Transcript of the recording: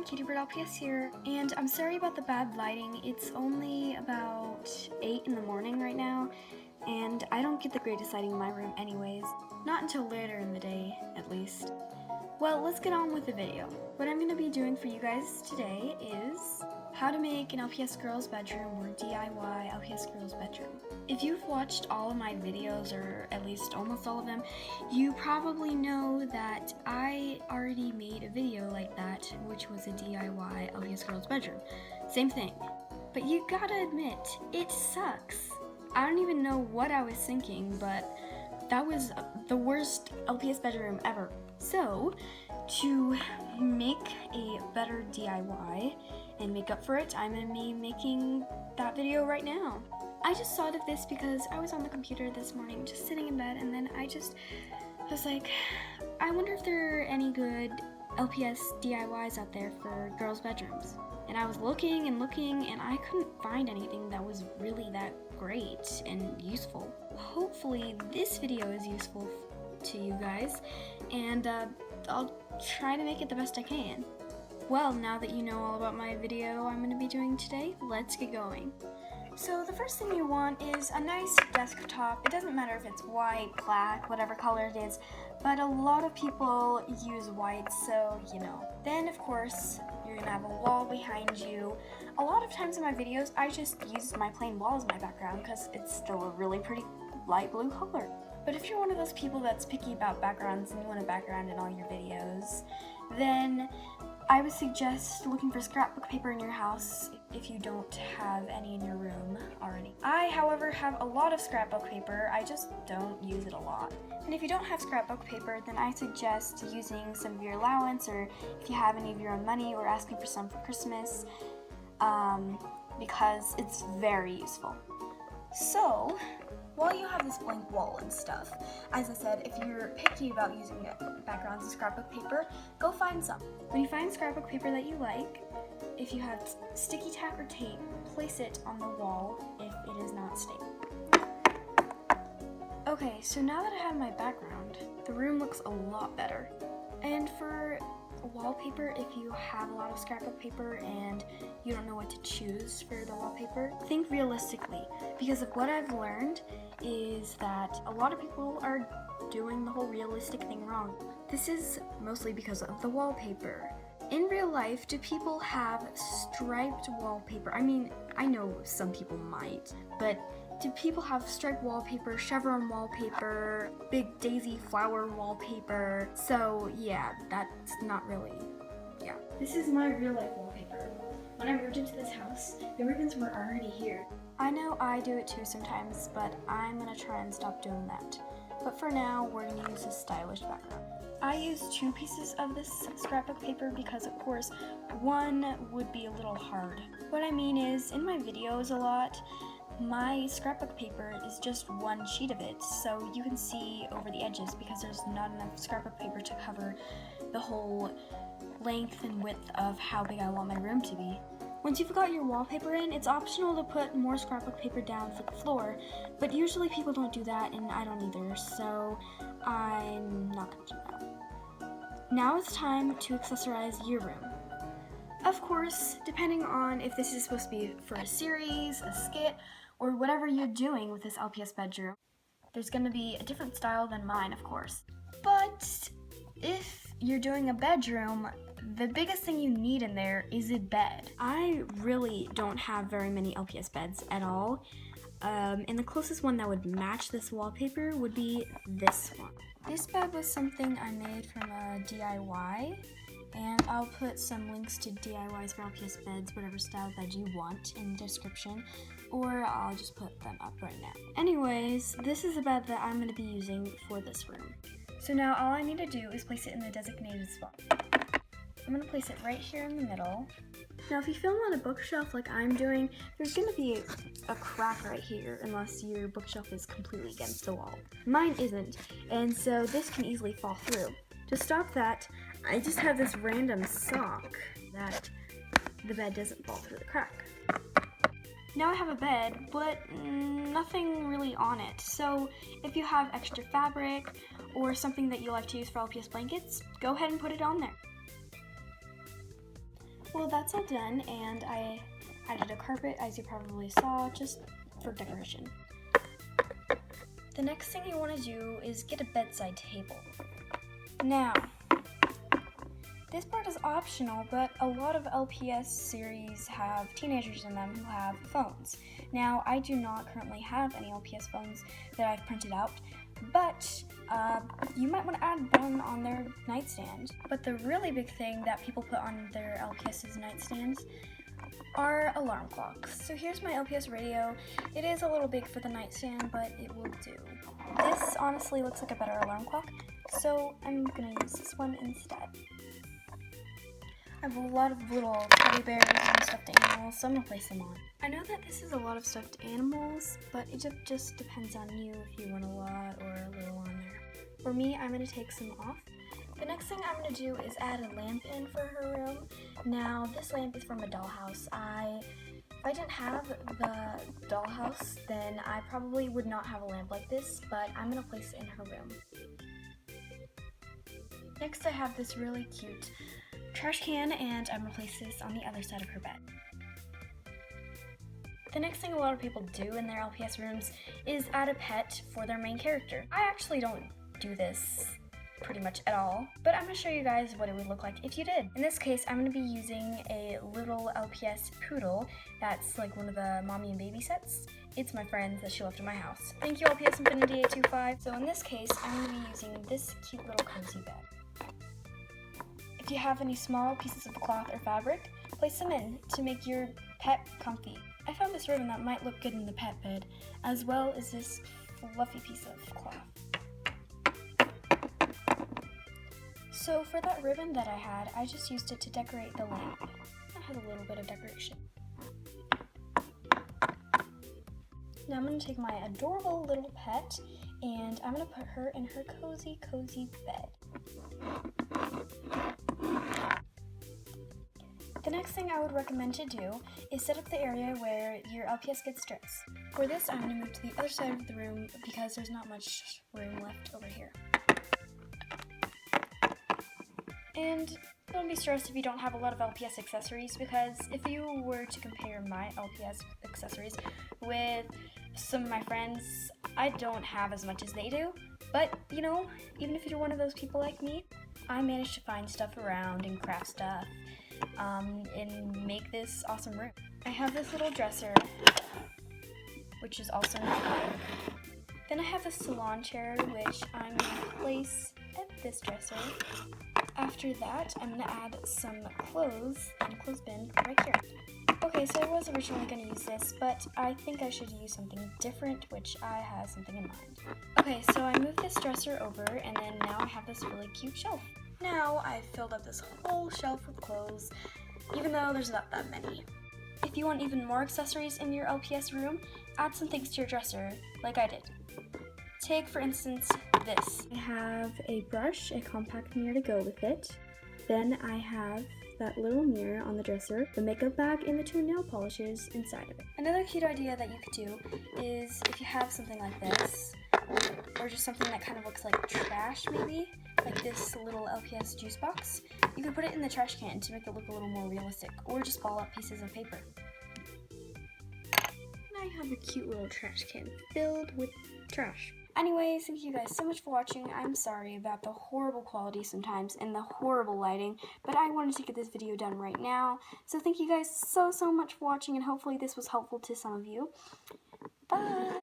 Katie Bird LPS here, and I'm sorry about the bad lighting. It's only about 8 in the morning right now, and I don't get the greatest lighting in my room anyways. Not until later in the day, at least. Well, let's get on with the video. What I'm going to be doing for you guys today is how to make an LPS girl's bedroom or DIY LPS girl's bedroom. If you've watched all of my videos, or at least almost all of them, you probably know that I already made a video like that, which was a DIY LPS girl's bedroom. Same thing. But you gotta admit, it sucks. I don't even know what I was thinking, but that was the worst LPS bedroom ever. So, to make a better DIY and make up for it, I'm going to be making that video right now. I just thought of this because I was on the computer this morning just sitting in bed, and then I was like, I wonder if there are any good LPS DIYs out there for girls' bedrooms. And I was looking and looking, and I couldn't find anything that was really that great and useful. Hopefully this video is useful to you guys, and I'll try to make it the best I can. Well, now that you know all about my video I'm going to be doing today, let's get going. So the first thing you want is a nice desktop. It doesn't matter if it's white, black, whatever color it is, but a lot of people use white, so you know. Then of course, you're going to have a wall behind you. A lot of times in my videos, I just use my plain wall as my background because it's still a really pretty light blue color. But if you're one of those people that's picky about backgrounds and you want a background in all your videos, then I would suggest looking for scrapbook paper in your house if you don't have any in your room already. I, however, have a lot of scrapbook paper. I just don't use it a lot. And if you don't have scrapbook paper, then I suggest using some of your allowance, or if you have any of your own money, or asking for some for Christmas, because it's very useful. So, while you have this blank wall and stuff, as I said, if you're picky about using backgrounds and scrapbook paper, go find some. When you find scrapbook paper that you like, if you have sticky tack or tape, place it on the wall if it is not stapled. Okay, so now that I have my background, the room looks a lot better. And for wallpaper, if you have a lot of scrapbook paper and you don't know what to choose for the wallpaper, think realistically, because of what I've learned is that a lot of people are doing the whole realistic thing wrong. This is mostly because of the wallpaper. In real life, do people have striped wallpaper? I mean, I know some people might, but do people have striped wallpaper, chevron wallpaper, big daisy flower wallpaper? So yeah, that's not really, yeah. This is my real life wallpaper. When I moved into this house, the ribbons were already here. I know I do it too sometimes, but I'm gonna try and stop doing that. But for now, we're gonna use a stylish background. I use 2 pieces of this scrapbook paper because, of course, one would be a little hard. What I mean is, in my videos a lot, my scrapbook paper is just one sheet of it, so you can see over the edges because there's not enough scrapbook paper to cover the whole length and width of how big I want my room to be. Once you've got your wallpaper in, it's optional to put more scrapbook paper down for the floor, but usually people don't do that, and I don't either, so I'm not gonna do that. Now it's time to accessorize your room. Of course, depending on if this is supposed to be for a series, a skit, or whatever you're doing with this LPS bedroom, there's going to be a different style than mine, of course. But if you're doing a bedroom, the biggest thing you need in there is a bed. I really don't have very many LPS beds at all, and the closest one that would match this wallpaper would be this one. This bed was something I made from a DIY, and I'll put some links to DIYs for LPS beds, whatever style bed you want, in the description, or I'll just put them up right now. Anyways, this is a bed that I'm going to be using for this room. So now all I need to do is place it in the designated spot. I'm going to place it right here in the middle. Now if you film on a bookshelf like I'm doing, there's going to be a crack right here unless your bookshelf is completely against the wall. Mine isn't, and so this can easily fall through. To stop that, I just have this random sock that the bed doesn't fall through the crack. Now I have a bed, but nothing really on it. So if you have extra fabric or something that you like to use for LPS blankets, go ahead and put it on there. Well, that's all done, and I added a carpet, as you probably saw, just for decoration. The next thing you want to do is get a bedside table. Now, this part is optional, but a lot of LPS series have teenagers in them who have phones. Now, I do not currently have any LPS phones that I've printed out, but you might want to add one on their nightstand. But the really big thing that people put on their LPS's nightstands are alarm clocks. So here's my LPS radio. It is a little big for the nightstand, but it will do. This honestly looks like a better alarm clock, so I'm gonna use this one instead. I have a lot of little teddy bears and stuffed animals, so I'm gonna place them on. I know that this is a lot of stuffed animals, but it just depends on you if you want a lot or a little on there. For me, I'm gonna take some off. The next thing I'm gonna do is add a lamp in for her room. Now, this lamp is from a dollhouse. If I didn't have the dollhouse, then I probably would not have a lamp like this, but I'm gonna place it in her room. Next, I have this really cute trash can, and I'm gonna place this on the other side of her bed. The next thing a lot of people do in their LPS rooms is add a pet for their main character. I actually don't do this pretty much at all, but I'm gonna show you guys what it would look like if you did. In this case, I'm gonna be using a little LPS poodle that's like one of the mommy and baby sets. It's my friend's that she left in my house. Thank you, LPS Infinity 825. So in this case, I'm gonna be using this cute little cozy bed. If you have any small pieces of cloth or fabric, place them in to make your pet comfy. I found this ribbon that might look good in the pet bed, as well as this fluffy piece of cloth. So for that ribbon that I had, I just used it to decorate the lamp. It had a little bit of decoration. Now I'm going to take my adorable little pet, and I'm going to put her in her cozy, cozy bed. The next thing I would recommend to do is set up the area where your LPS gets dressed. For this, I'm going to move to the other side of the room because there's not much room left over here. And don't be stressed if you don't have a lot of LPS accessories, because if you were to compare my LPS accessories with some of my friends, I don't have as much as they do. But, you know, even if you're one of those people like me, I managed to find stuff around and craft stuff and make this awesome room. I have this little dresser, which is also in the corner. Then I have this salon chair, which I'm going to place at this dresser. After that, I'm going to add some clothes in a clothes bin right here. Okay, so I was originally going to use this, but I think I should use something different, which I have something in mind. Okay, so I moved this dresser over, and then now I have this really cute shelf. Now I've filled up this whole shelf with clothes, even though there's not that many. If you want even more accessories in your LPS room, add some things to your dresser, like I did. Take, for instance, this. I have a brush, a compact mirror to go with it. Then I have that little mirror on the dresser, the makeup bag, and the 2 nail polishes inside of it. Another cute idea that you could do is if you have something like this, or just something that kind of looks like trash maybe, like this little LPS juice box, you could put it in the trash can to make it look a little more realistic, or just ball up pieces of paper. And I have a cute little trash can filled with trash. Anyways, thank you guys so much for watching. I'm sorry about the horrible quality sometimes and the horrible lighting, but I wanted to get this video done right now. So thank you guys so much for watching, and hopefully this was helpful to some of you. Bye!